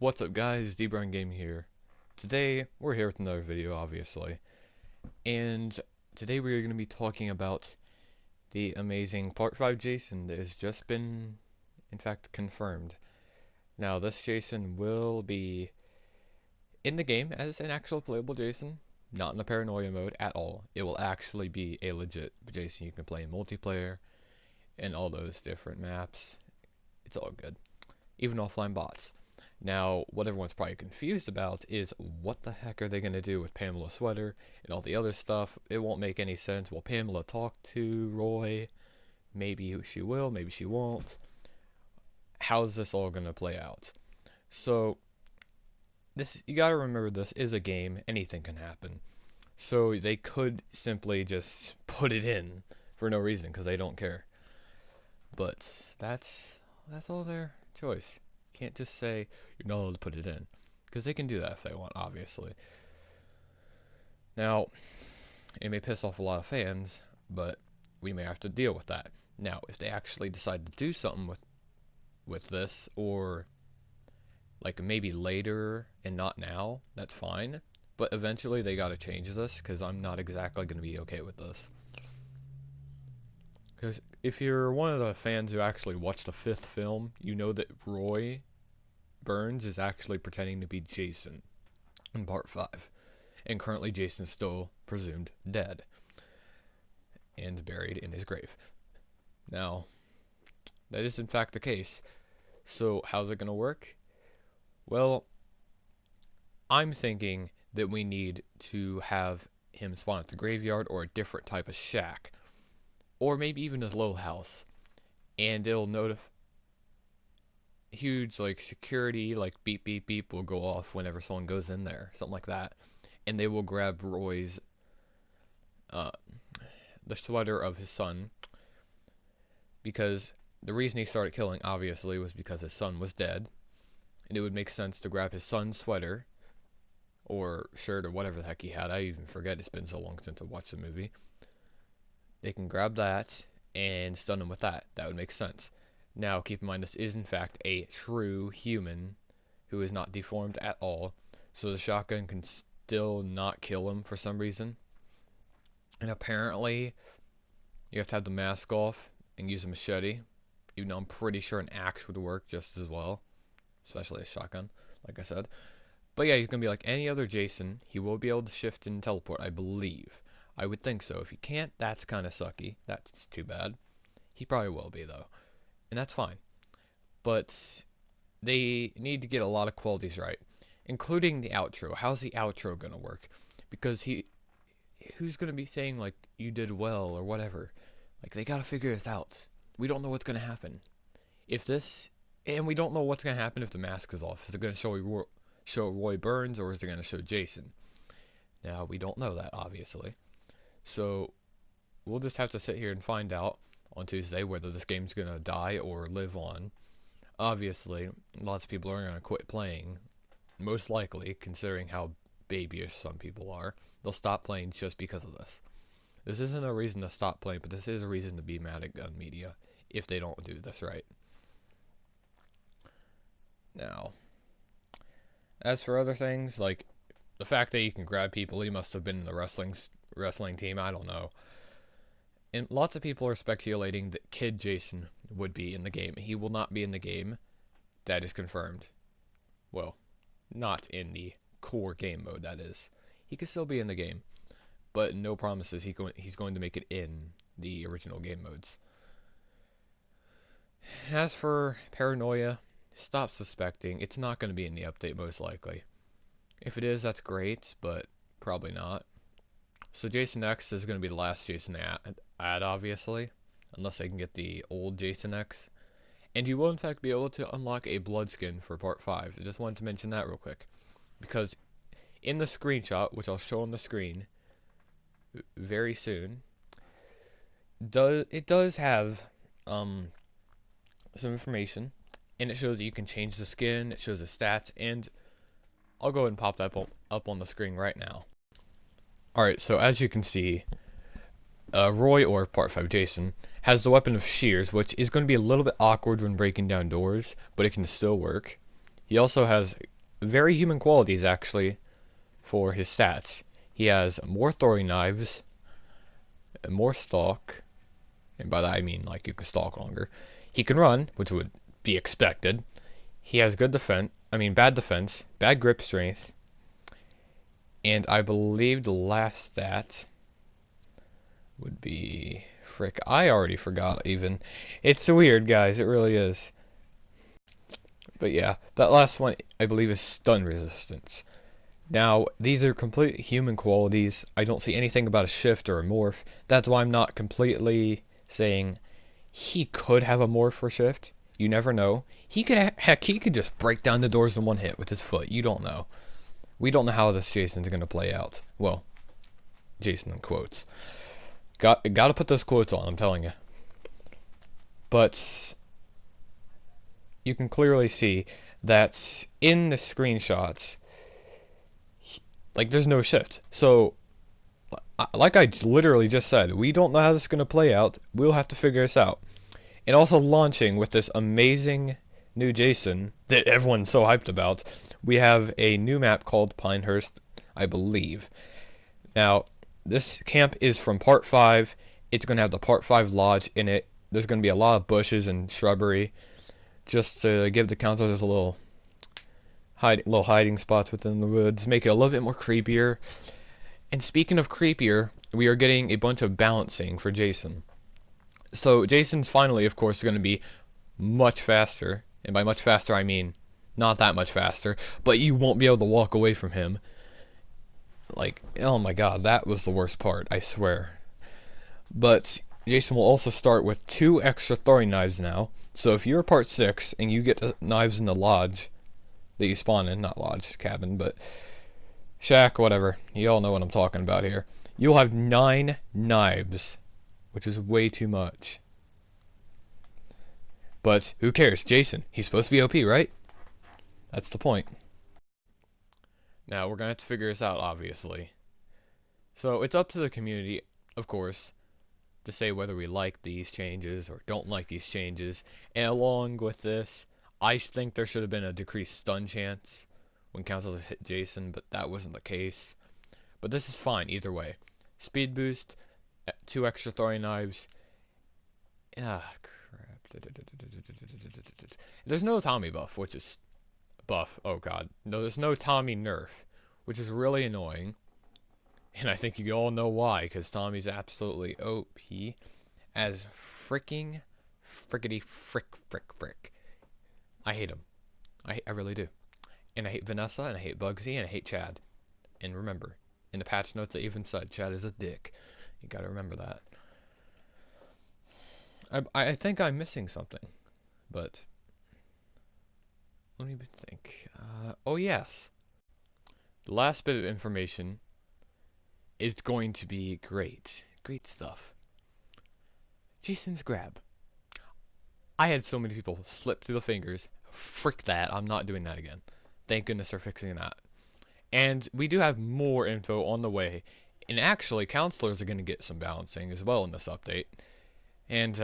What's up guys, DBrown Gaming here. Today, we're here with another video, obviously. And today we're going to be talking about the amazing Part 5 Jason that has just been, in fact, confirmed. Now, this Jason will be in the game as an actual playable Jason, not in the paranoia mode at all. It will actually be a legit Jason you can play in multiplayer and all those different maps. It's all good. Even offline bots. Now, what everyone's probably confused about is what the heck are they going to do with Pamela Sweater and all the other stuff? It won't make any sense. Will Pamela talk to Roy? Maybe she will, maybe she won't. How's this all going to play out? So, you gotta remember, this is a game. Anything can happen. So they could simply just put it in for no reason because they don't care. But that's all their choice. Can't just say you're not allowed to put it in, because they can do that if they want, obviously. Now, it may piss off a lot of fans, but we may have to deal with that. Now, if they actually decide to do something with this, or like maybe later and not now, that's fine. But eventually they gotta change this, because I'm not exactly gonna be okay with this. Because if you're one of the fans who actually watched the 5th film, you know that Roy Burns is actually pretending to be Jason in Part 5. And currently Jason's still presumed dead and buried in his grave. Now, that is in fact the case. So how's it going to work? Well, I'm thinking that we need to have him spawn at the graveyard or a different type of shack. Or maybe even a little house, and it'll notify huge like security, like beep beep beep, will go off whenever someone goes in there, something like that, and they will grab Roy's the sweater of his son, because the reason he started killing obviously was because his son was dead, and it would make sense to grab his son's sweater or shirt or whatever the heck he had. I even forget, it's been so long since I watched the movie. They can grab that and stun him with that. That would make sense. Now, keep in mind, this is in fact a true human who is not deformed at all, so the shotgun can still not kill him for some reason. And apparently, you have to have the mask off and use a machete, even though I'm pretty sure an axe would work just as well, especially a shotgun, like I said. But yeah, he's going to be like any other Jason. He will be able to shift and teleport, I believe. I would think so. If he can't, that's kind of sucky. That's too bad. He probably will be, though. And that's fine. But they need to get a lot of qualities right, including the outro. How's the outro going to work? Because who's going to be saying, like, you did well or whatever? Like, they got to figure this out. We don't know what's going to happen. And we don't know what's going to happen if the mask is off. Is it going to show Roy Burns, or is it going to show Jason? Now, we don't know that, obviously. So, we'll just have to sit here and find out on Tuesday whether this game's going to die or live on. Obviously, lots of people are going to quit playing, most likely, considering how babyish some people are. They'll stop playing just because of this. This isn't a reason to stop playing, but this is a reason to be mad at gun media if they don't do this right. Now, as for other things, like the fact that you can grab people, he must have been in the wrestling team, I don't know. And lots of people are speculating that Kid Jason would be in the game. He will not be in the game. That is confirmed. Well, not in the core game mode, that is. He could still be in the game, but no promises he's going to make it in the original game modes. As for Paranoia, stop suspecting. It's not going to be in the update, most likely. If it is, that's great, but probably not. So Jason X is going to be the last Jason add, obviously, unless they can get the old Jason X. And you will in fact be able to unlock a blood skin for Part 5. I just wanted to mention that real quick, because in the screenshot, which I'll show on the screen very soon, it does have some information, and it shows that you can change the skin, it shows the stats, and I'll go ahead and pop that up on the screen right now. Alright, so as you can see, Roy, or Part 5 Jason, has the weapon of shears, which is going to be a little bit awkward when breaking down doors, but it can still work. He also has very human qualities, actually, for his stats. He has more throwing knives, more stalk, and by that I mean, like, you can stalk longer. He can run, which would be expected. He has good defense, bad defense, bad grip strength, and I believe the last stat would be... Frick, I already forgot even. It's weird, guys, it really is. But yeah, that last one, I believe, is stun resistance. Now, these are complete human qualities. I don't see anything about a shift or a morph. That's why I'm not completely saying he could have a morph or shift. You never know. Heck, he could just break down the doors in one hit with his foot. You don't know. We don't know how this Jason's going to play out. Well, Jason in quotes. Got to put those quotes on, I'm telling you. But you can clearly see that in the screenshots, like, there's no shift. So, like I literally just said, we don't know how this is going to play out. We'll have to figure this out. And also launching with this amazing new Jason that everyone's so hyped about, we have a new map called Pinehurst, I believe. Now, this camp is from Part 5. It's going to have the Part 5 lodge in it. There's going to be a lot of bushes and shrubbery, just to give the counselors a little hiding spots within the woods, make it a little bit more creepier. And speaking of creepier, we are getting a bunch of balancing for Jason. So Jason's finally, of course, going to be much faster. And by much faster, I mean not that much faster. But you won't be able to walk away from him. Like, oh my god, that was the worst part, I swear. But Jason will also start with 2 extra throwing knives now. So if you're part 6 and you get knives in the lodge that you spawn in, not lodge, cabin, but shack, whatever. You all know what I'm talking about here. You'll have 9 knives, which is way too much. But who cares? Jason, he's supposed to be OP, right? That's the point. Now, we're going to have to figure this out, obviously. So, it's up to the community, of course, to say whether we like these changes or don't like these changes. And along with this, I think there should have been a decreased stun chance when counselors hit Jason, but that wasn't the case. But this is fine either way. Speed boost, 2 extra throwing knives. Ah, crap. There's no Tommy buff, which is... Buff, oh god. No, there's no Tommy nerf, which is really annoying. And I think you all know why, because Tommy's absolutely OP as frickity frick. I hate him. I really do. And I hate Vanessa, and I hate Bugsy, and I hate Chad. And remember, in the patch notes they even said Chad is a dick. You gotta remember that. I think I'm missing something, but let me think. Oh yes. The last bit of information is going to be great. Great stuff. Jason's grab. I had so many people slip through the fingers. Frick that. I'm not doing that again. Thank goodness they're fixing that. And we do have more info on the way. And actually, counselors are going to get some balancing as well in this update. And,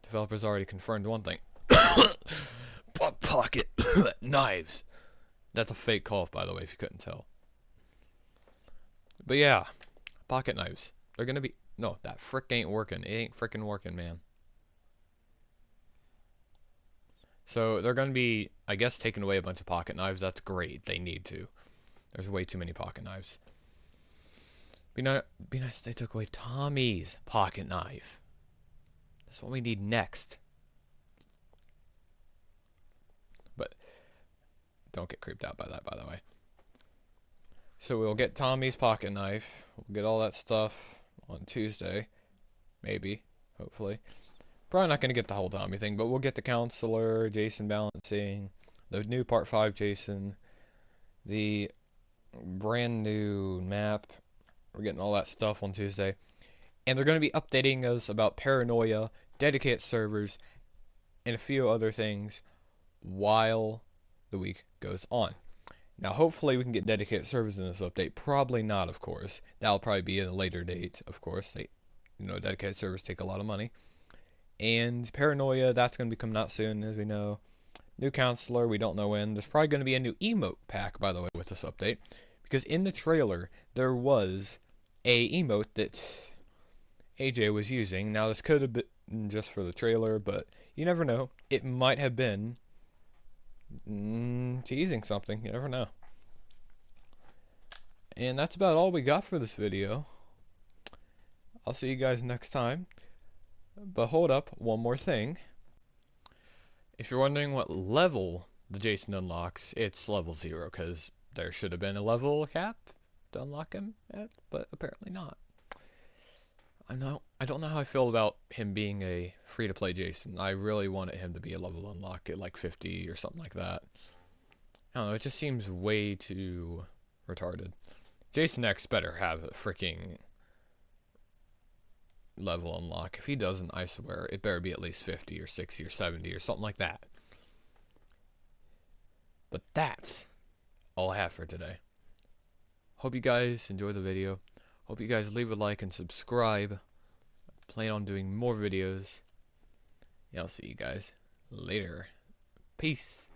developers already confirmed one thing. Butt pocket knives. That's a fake cough, by the way, if you couldn't tell. But yeah, pocket knives. They're gonna be... No, that frick ain't working. It ain't frickin' working, man. So they're gonna be, I guess, taking away a bunch of pocket knives. That's great. They need to. There's way too many pocket knives. Be nice if they took away Tommy's pocket knife. That's what we need next. But don't get creeped out by that, by the way. So we'll get Tommy's pocket knife. We'll get all that stuff on Tuesday. Maybe. Hopefully. Probably not going to get the whole Tommy thing, but we'll get the counselor, Jason balancing, the new Part 5 Jason, the brand new map. We're getting all that stuff on Tuesday. And they're going to be updating us about paranoia, dedicated servers, and a few other things while the week goes on. Now, hopefully we can get dedicated servers in this update. Probably not, of course. That'll probably be at a later date, of course. Dedicated servers take a lot of money. And Paranoia, that's going to be coming out soon, as we know. New counselor, we don't know when. There's probably going to be a new emote pack, by the way, with this update. Because in the trailer, there was a emote that AJ was using. Now, this could have been just for the trailer, but you never know. It might have been teasing something. You never know. And that's about all we got for this video. I'll see you guys next time. But hold up, one more thing. If you're wondering what level the Jason unlocks, it's level 0, because there should have been a level cap to unlock him at, but apparently not. I don't know how I feel about him being a free-to-play Jason. I really wanted him to be a level unlock at like 50 or something like that. I don't know, it just seems way too retarded. Jason X better have a freaking level unlock. If he doesn't, I swear, it better be at least 50 or 60 or 70 or something like that. But that's all I have for today. Hope you guys enjoy the video. Hope you guys leave a like and subscribe. I plan on doing more videos. Yeah, I'll see you guys later. Peace.